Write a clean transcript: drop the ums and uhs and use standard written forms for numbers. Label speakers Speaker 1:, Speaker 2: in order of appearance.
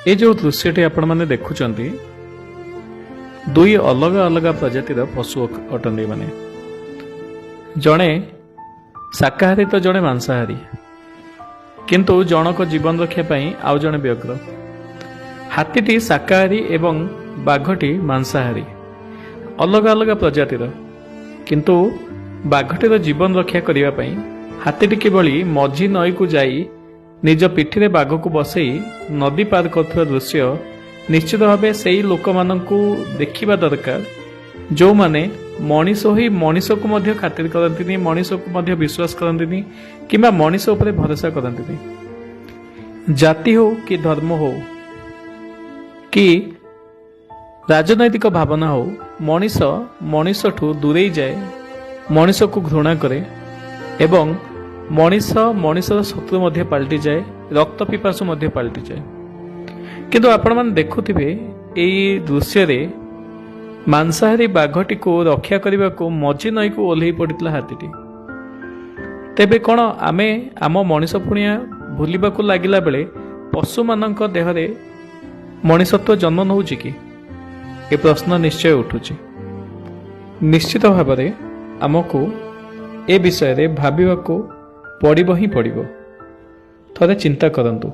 Speaker 1: ये जो दृश्यटी आपण मैंने देखुंट दुई अलग अलग प्रजातिर पशु अटंती माने जड़े शाकाहारी तो जड़े मांसाहारी किंतु जनक जीवन रक्षापी आउ जड़े व्यग्र। हाथीटी शाकाहारी एवं बाघटी मांसाहारी अलग अलग प्रजातिर किंतु बाघटीर जीवन रक्षा करने हाथीटी किभली मझी नई को जाई निज पिठी बाघ को बसई नदी पार कर दृश्य निश्चित भाव से लोक मानू देखा दरकार जो माने मनीष ही मनीष को मध्य खातिर करती मनीष को विश्वास करती कि मनीष उपर भरोसा करती जाति हो कि धर्म हो कि राजनैतिक भावना हो मनीष मनीष ठू दूरे जाए मनीष को घृणा करे एवं मनीष मनीषर शत्रु मध्य पलटि जाए रक्त पिपासु मध्य पलटि जाए। किंतु आपण मैंने देखुथिबे एई दृश्य रे मांसाहारी बाघटी को रक्षा करने को मझी नई को ओल्लई पड़ता हाथीटी। तेबे कौन आमे आम मनीष पुणिया भूलिबा को लागिला बेले पशु मानक देहरे मनीषत्व जन्म नौछि कि ए प्रश्न निश्चय उठुछि। निश्चित भाव में आमको ए विषय रे भाबिबा को पड़िबो ही पड़िबो। थोड़े चिंता करंतु।